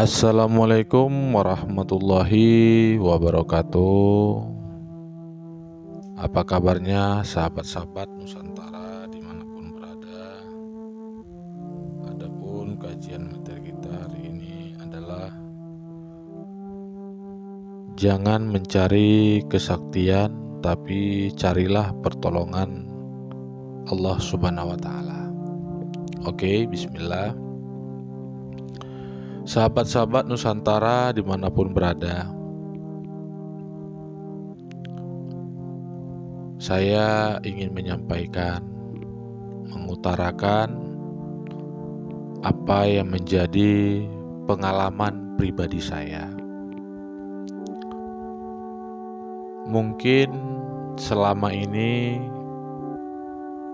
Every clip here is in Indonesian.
Assalamualaikum warahmatullahi wabarakatuh. Apa kabarnya sahabat-sahabat Nusantara dimanapun berada? Adapun kajian materi kita hari ini adalah jangan mencari kesaktian, tapi carilah pertolongan Allah Subhanahu wa Ta'ala. Oke, bismillah. Sahabat-sahabat Nusantara dimanapun berada, saya ingin menyampaikan, mengutarakan apa yang menjadi pengalaman pribadi saya. Mungkin selama ini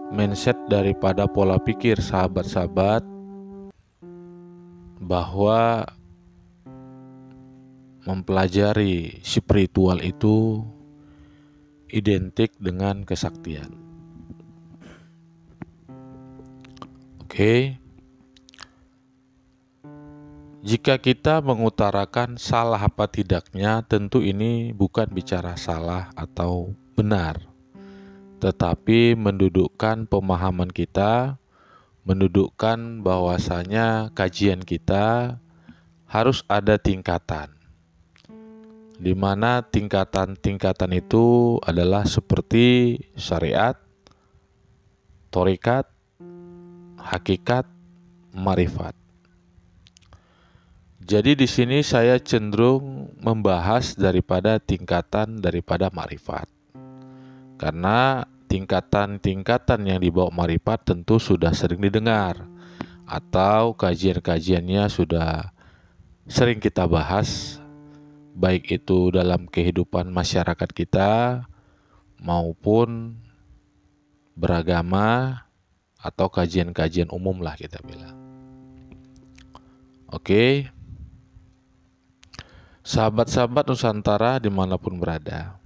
mindset daripada pola pikir sahabat-sahabat bahwa mempelajari spiritual itu identik dengan kesaktian. Oke. Jika kita mengutarakan salah apa tidaknya, tentu ini bukan bicara salah atau benar, tetapi mendudukkan pemahaman kita, mendudukkan bahwasanya kajian kita harus ada tingkatan, di mana tingkatan-tingkatan itu adalah seperti syariat, thariqat, hakikat, marifat. Jadi di sini saya cenderung membahas daripada tingkatan daripada marifat, karena tingkatan-tingkatan yang dibawa marifat tentu sudah sering didengar atau kajian-kajiannya sudah sering kita bahas, baik itu dalam kehidupan masyarakat kita maupun beragama atau kajian-kajian umum lah kita bilang. Oke. Sahabat-sahabat Nusantara dimanapun berada,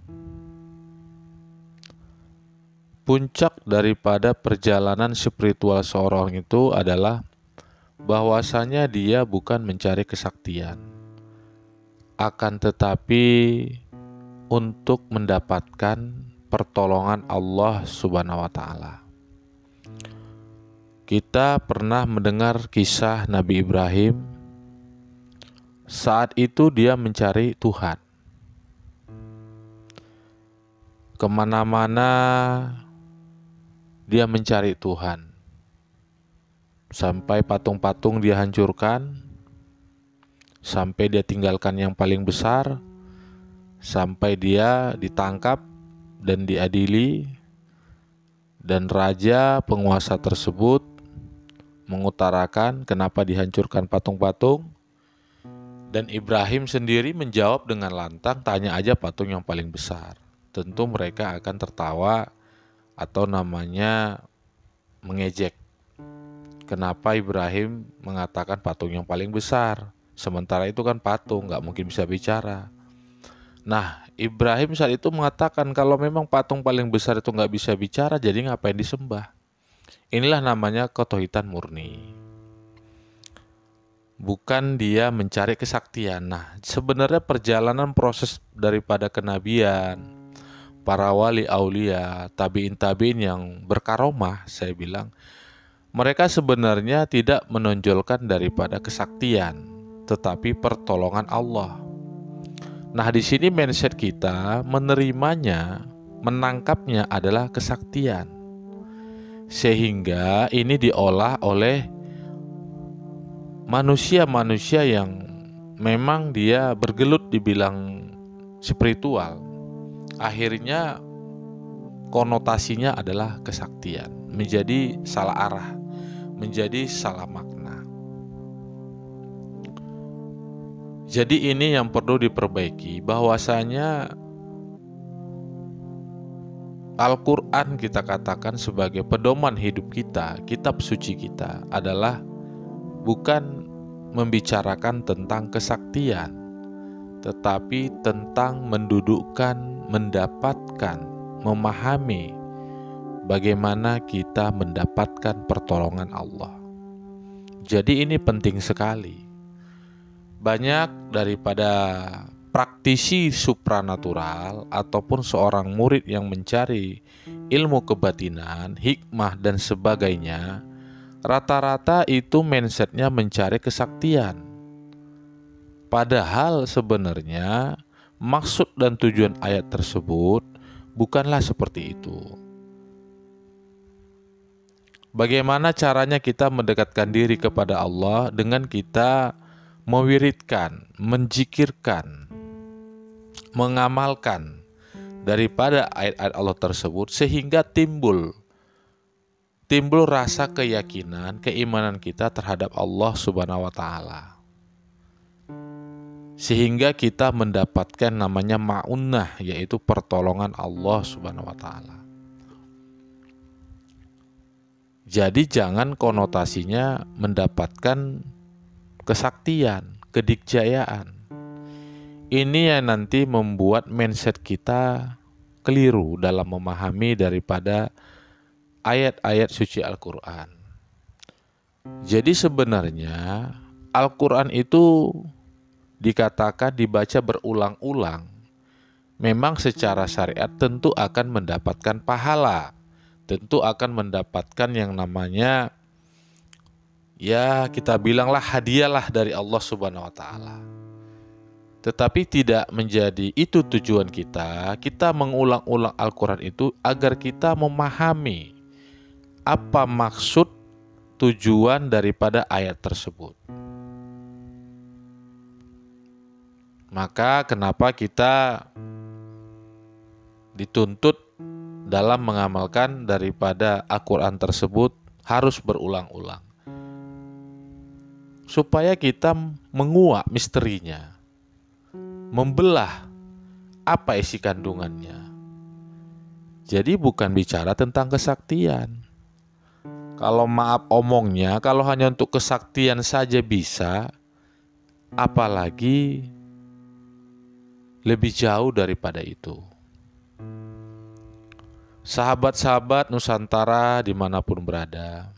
puncak daripada perjalanan spiritual seorang itu adalah bahwasanya dia bukan mencari kesaktian, akan tetapi untuk mendapatkan pertolongan Allah Subhanahu wa Ta'ala. Kita pernah mendengar kisah Nabi Ibrahim. Saat itu dia mencari Tuhan. Kemana-mana dia mencari Tuhan. Sampai patung-patung dia hancurkan, sampai dia tinggalkan yang paling besar, sampai dia ditangkap dan diadili, dan raja penguasa tersebut mengutarakan kenapa dihancurkan patung-patung. Dan Ibrahim sendiri menjawab dengan lantang, tanya aja patung yang paling besar. Tentu mereka akan tertawa atau namanya mengejek. Kenapa Ibrahim mengatakan patung yang paling besar? Sementara itu kan patung, gak mungkin bisa bicara. Nah, Ibrahim saat itu mengatakan kalau memang patung paling besar itu gak bisa bicara, jadi ngapain disembah? Inilah namanya ketauhidan murni. Bukan dia mencari kesaktian. Nah, sebenarnya perjalanan proses daripada kenabian, para wali aulia, tabiin yang berkaromah, saya bilang, mereka sebenarnya tidak menonjolkan daripada kesaktian, tetapi pertolongan Allah. Nah, di sini mindset kita menerimanya, menangkapnya adalah kesaktian. Sehingga ini diolah oleh manusia-manusia yang memang dia bergelut dibilang spiritual. Akhirnya konotasinya adalah kesaktian, menjadi salah arah, menjadi salah makna. Jadi ini yang perlu diperbaiki, bahwasanya Al-Quran kita katakan sebagai pedoman hidup kita, kitab suci kita adalah bukan membicarakan tentang kesaktian, tetapi tentang mendudukkan, mendapatkan, memahami bagaimana kita mendapatkan pertolongan Allah. Jadi ini penting sekali. banyak daripada praktisi supranatural ataupun seorang murid yang mencari ilmu kebatinan, hikmah dan sebagainya, rata-rata itu mindsetnya mencari kesaktian. Padahal sebenarnya maksud dan tujuan ayat tersebut bukanlah seperti itu. Bagaimana caranya kita mendekatkan diri kepada Allah dengan kita mewiridkan, menjikirkan, mengamalkan daripada ayat-ayat Allah tersebut sehingga timbul rasa keyakinan, keimanan kita terhadap Allah Subhanahu wa taala. Sehingga kita mendapatkan namanya ma'unnah, yaitu pertolongan Allah Subhanahu wa taala. Jadi jangan konotasinya mendapatkan kesaktian, kedikjayaan. Ini yang nanti membuat mindset kita keliru dalam memahami daripada ayat-ayat suci Al-Quran. Jadi sebenarnya Al-Quran itu dikatakan dibaca berulang-ulang. Memang secara syariat tentu akan mendapatkan pahala, tentu akan mendapatkan yang namanya, ya kita bilanglah hadiahlah dari Allah Subhanahu wa taala. Tetapi tidak menjadi itu tujuan kita. Kita mengulang-ulang Al-Quran itu agar kita memahami apa maksud tujuan daripada ayat tersebut. Maka kenapa kita dituntut dalam mengamalkan daripada Al-Quran tersebut harus berulang-ulang, supaya kita menguak misterinya, membelah apa isi kandungannya. Jadi bukan bicara tentang kesaktian. Kalau maaf omongnya, kalau hanya untuk kesaktian saja bisa, apalagi lebih jauh daripada itu. Sahabat-sahabat Nusantara dimanapun berada,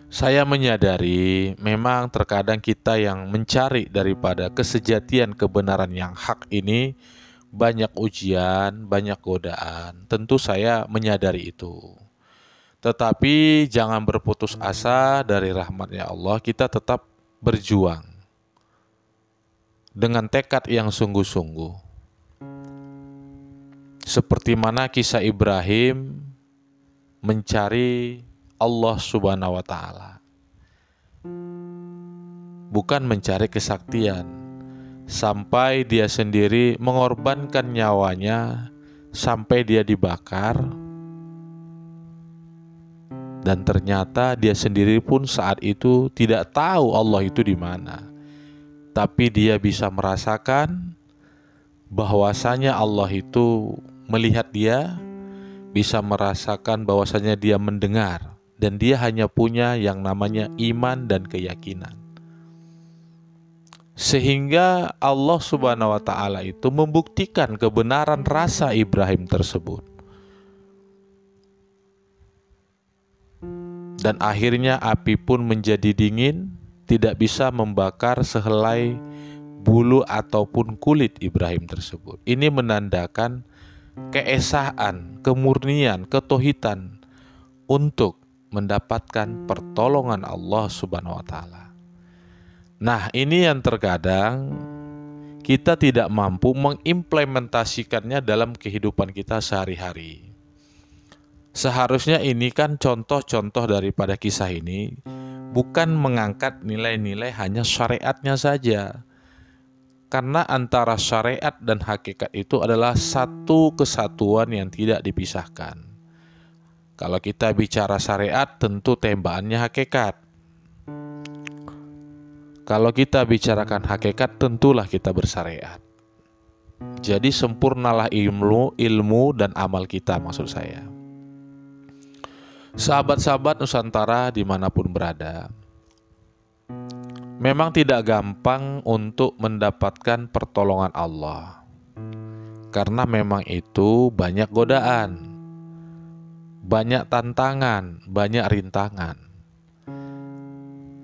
saya menyadari memang terkadang kita yang mencari daripada kesejatian kebenaran yang hak ini banyak ujian, banyak godaan. Tentu saya menyadari itu. Tetapi jangan berputus asa dari rahmat-Nya Allah, kita tetap berjuang dengan tekad yang sungguh-sungguh. Seperti mana kisah Ibrahim mencari Allah Subhanahu wa taala. Bukan mencari kesaktian, sampai dia sendiri mengorbankan nyawanya sampai dia dibakar. Dan ternyata dia sendiri pun saat itu tidak tahu Allah itu di mana. Tapi dia bisa merasakan bahwasanya Allah itu melihat dia, bisa merasakan bahwasanya dia mendengar, dan dia hanya punya yang namanya iman dan keyakinan. Sehingga Allah Subhanahu wa taala itu membuktikan kebenaran rasa Ibrahim tersebut. Dan akhirnya api pun menjadi dingin, tidak bisa membakar sehelai bulu ataupun kulit Ibrahim tersebut. Ini menandakan keesaan, kemurnian, ketauhidan untuk mendapatkan pertolongan Allah Subhanahu wa taala. Nah, ini yang terkadang kita tidak mampu mengimplementasikannya dalam kehidupan kita sehari-hari. Seharusnya ini kan contoh-contoh daripada kisah ini bukan mengangkat nilai-nilai hanya syariatnya saja. Karena antara syariat dan hakikat itu adalah satu kesatuan yang tidak dipisahkan. Kalau kita bicara syariat, tentu tembakannya hakikat. Kalau kita bicarakan hakikat, tentulah kita bersyariat. Jadi sempurnalah ilmu dan amal kita, maksud saya. Sahabat-sahabat Nusantara dimanapun berada, memang tidak gampang untuk mendapatkan pertolongan Allah. Karena memang itu banyak godaan, banyak tantangan, banyak rintangan.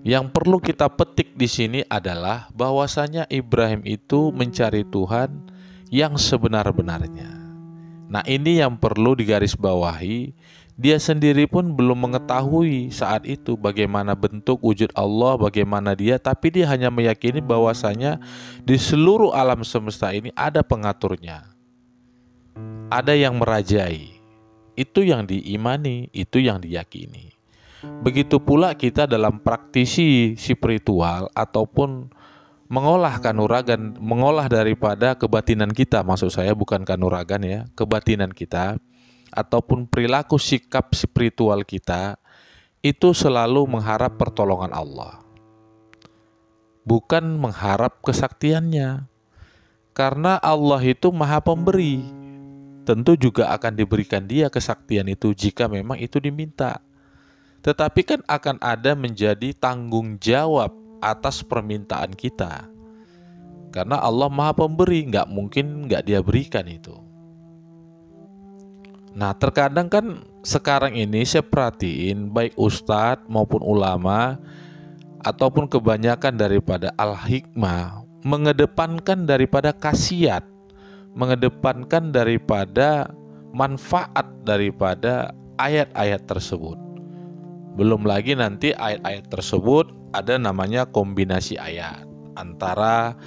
Yang perlu kita petik di sini adalah bahwasanya Ibrahim itu mencari Tuhan yang sebenar-benarnya. Nah, ini yang perlu digarisbawahi. Dia sendiri pun belum mengetahui saat itu bagaimana bentuk wujud Allah, bagaimana dia, tapi dia hanya meyakini bahwasanya di seluruh alam semesta ini ada pengaturnya, ada yang merajai. Itu yang diimani, itu yang diyakini. Begitu pula kita dalam praktisi spiritual ataupun mengolah kanuragan, mengolah daripada kebatinan kita, maksud saya bukan kanuragan ya, kebatinan kita ataupun perilaku sikap spiritual kita, itu selalu mengharap pertolongan Allah, bukan mengharap kesaktiannya. Karena Allah itu Maha Pemberi, tentu juga akan diberikan dia kesaktian itu jika memang itu diminta. Tetapi kan akan ada menjadi tanggung jawab atas permintaan kita. Karena Allah Maha Pemberi, nggak mungkin nggak dia berikan itu. Nah, terkadang kan sekarang ini saya perhatiin baik ustadz maupun ulama ataupun kebanyakan daripada al-hikmah mengedepankan daripada khasiat, mengedepankan daripada manfaat daripada ayat-ayat tersebut. Belum lagi nanti ayat-ayat tersebut ada namanya kombinasi ayat antara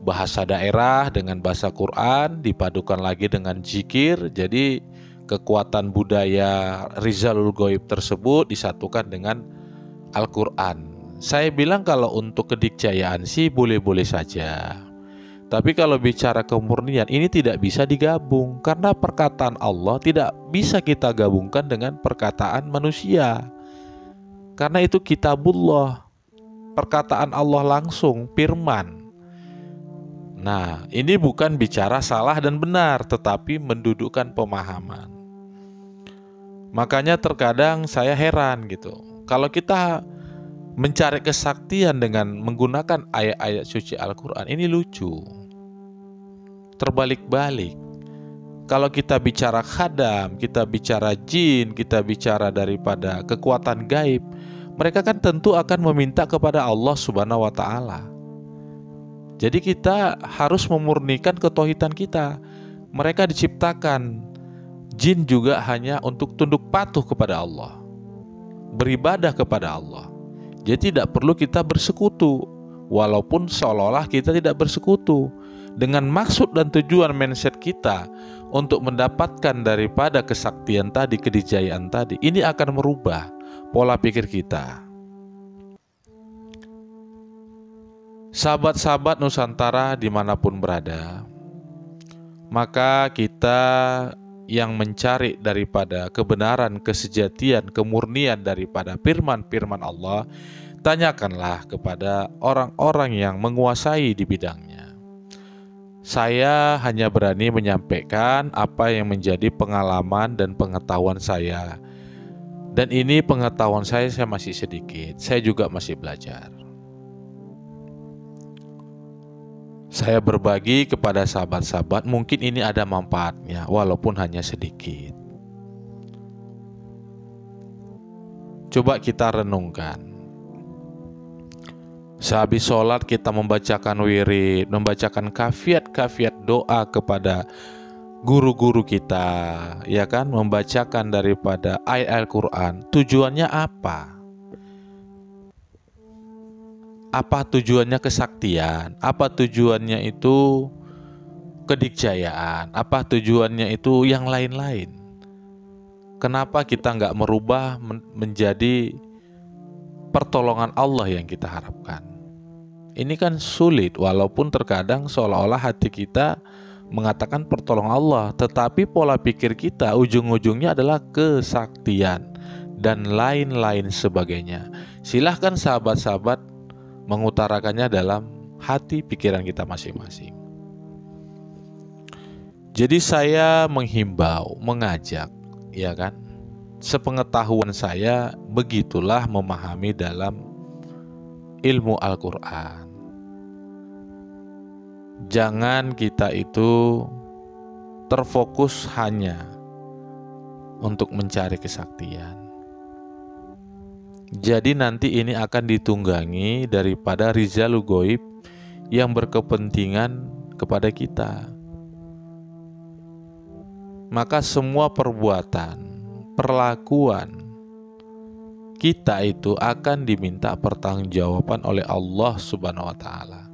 bahasa daerah dengan bahasa Quran dipadukan lagi dengan zikir. Jadi kekuatan budaya Rizalul Ghaib tersebut disatukan dengan Al-Quran. Saya bilang kalau untuk kedikjayaan sih boleh-boleh saja. Tapi kalau bicara kemurnian ini tidak bisa digabung. Karena perkataan Allah tidak bisa kita gabungkan dengan perkataan manusia. Karena itu kitabullah, perkataan Allah langsung, firman. Nah, ini bukan bicara salah dan benar, tetapi mendudukkan pemahaman. Makanya terkadang saya heran gitu. Kalau kita mencari kesaktian dengan menggunakan ayat-ayat suci Al-Quran, ini lucu. Terbalik-balik. Kalau kita bicara khadam, kita bicara jin, kita bicara daripada kekuatan gaib, mereka kan tentu akan meminta kepada Allah Subhanahu wa Ta'ala. Jadi kita harus memurnikan ketauhidan kita. Mereka diciptakan, jin juga hanya untuk tunduk patuh kepada Allah, beribadah kepada Allah. Jadi tidak perlu kita bersekutu, walaupun seolah-olah kita tidak bersekutu. Dengan maksud dan tujuan mindset kita untuk mendapatkan daripada kesaktian tadi, kedijayaan tadi, ini akan merubah pola pikir kita. Sahabat-sahabat Nusantara dimanapun berada, maka kita yang mencari daripada kebenaran, kesejatian, kemurnian daripada firman-firman Allah, tanyakanlah kepada orang-orang yang menguasai di bidangnya. Saya hanya berani menyampaikan apa yang menjadi pengalaman dan pengetahuan saya. Dan ini pengetahuan saya masih sedikit, saya juga masih belajar. Saya berbagi kepada sahabat-sahabat, mungkin ini ada manfaatnya, walaupun hanya sedikit. Coba kita renungkan. Sehabis sholat kita membacakan wirid, membacakan kafiat-kafiat doa kepada guru-guru kita, ya kan? Membacakan daripada ayat Al-Quran. Tujuannya apa? Apa tujuannya kesaktian? Apa tujuannya itu kedikjayaan? Apa tujuannya itu yang lain-lain? Kenapa kita nggak merubah menjadi pertolongan Allah yang kita harapkan? Ini kan sulit, walaupun terkadang seolah-olah hati kita mengatakan pertolongan Allah, tetapi pola pikir kita ujung-ujungnya adalah kesaktian dan lain-lain sebagainya. Silahkan sahabat-sahabat mengutarakannya dalam hati pikiran kita masing-masing. Jadi saya menghimbau, mengajak, ya kan? Sepengetahuan saya begitulah memahami dalam ilmu Al-Quran. Jangan kita itu terfokus hanya untuk mencari kesaktian. Jadi nanti ini akan ditunggangi daripada rizalul ghaib yang berkepentingan kepada kita. Maka semua perbuatan, perlakuan kita itu akan diminta pertanggungjawaban oleh Allah Subhanahu wa taala.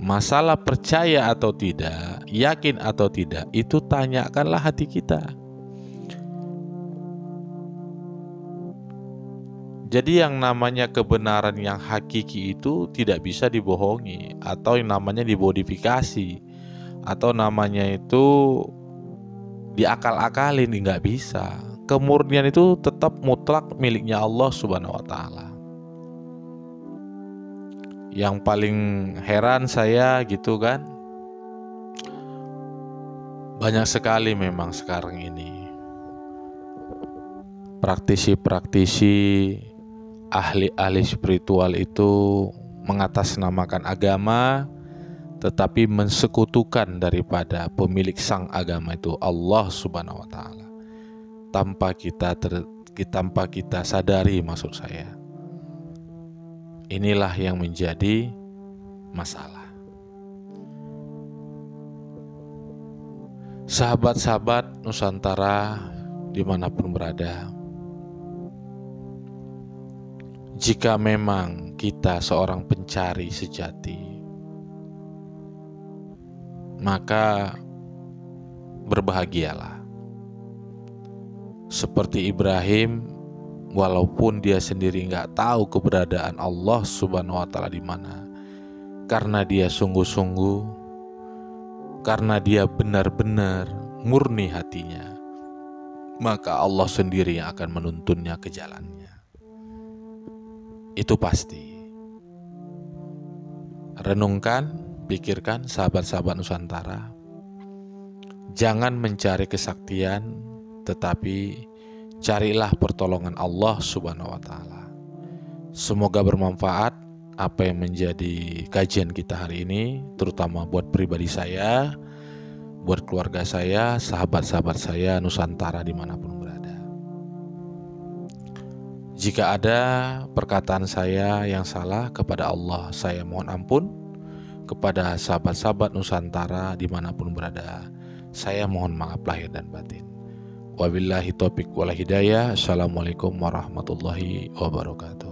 Masalah percaya atau tidak, yakin atau tidak, itu tanyakanlah hati kita. Jadi yang namanya kebenaran yang hakiki itu tidak bisa dibohongi, atau yang namanya dimodifikasi, atau namanya itu diakal-akalin, nggak bisa. Kemurnian itu tetap mutlak miliknya Allah Subhanahu wa taala. Yang paling heran saya gitu kan, banyak sekali memang sekarang ini praktisi-praktisi, ahli-ahli spiritual itu mengatasnamakan agama tetapi mensekutukan daripada pemilik sang agama itu Allah Subhanahu wa taala. Tanpa kita sadari, maksud saya. Inilah yang menjadi masalah. Sahabat-sahabat Nusantara dimanapun berada, jika memang kita seorang pencari sejati, maka berbahagialah. Seperti Ibrahim, walaupun dia sendiri nggak tahu keberadaan Allah Subhanahu wa taala di mana, karena dia sungguh-sungguh, karena dia benar-benar murni hatinya, maka Allah sendiri yang akan menuntunnya ke jalannya. Itu pasti. Renungkan, pikirkan sahabat-sahabat Nusantara. Jangan mencari kesaktian, tetapi carilah pertolongan Allah Subhanahu wa taala. Semoga bermanfaat apa yang menjadi kajian kita hari ini, terutama buat pribadi saya, buat keluarga saya, sahabat-sahabat saya Nusantara dimanapun berada. Jika ada perkataan saya yang salah, kepada Allah saya mohon ampun. Kepada sahabat-sahabat Nusantara dimanapun berada, saya mohon maaf lahir dan batin. Wabillahi taufiq wal hidayah. Assalamualaikum warahmatullahi wabarakatuh.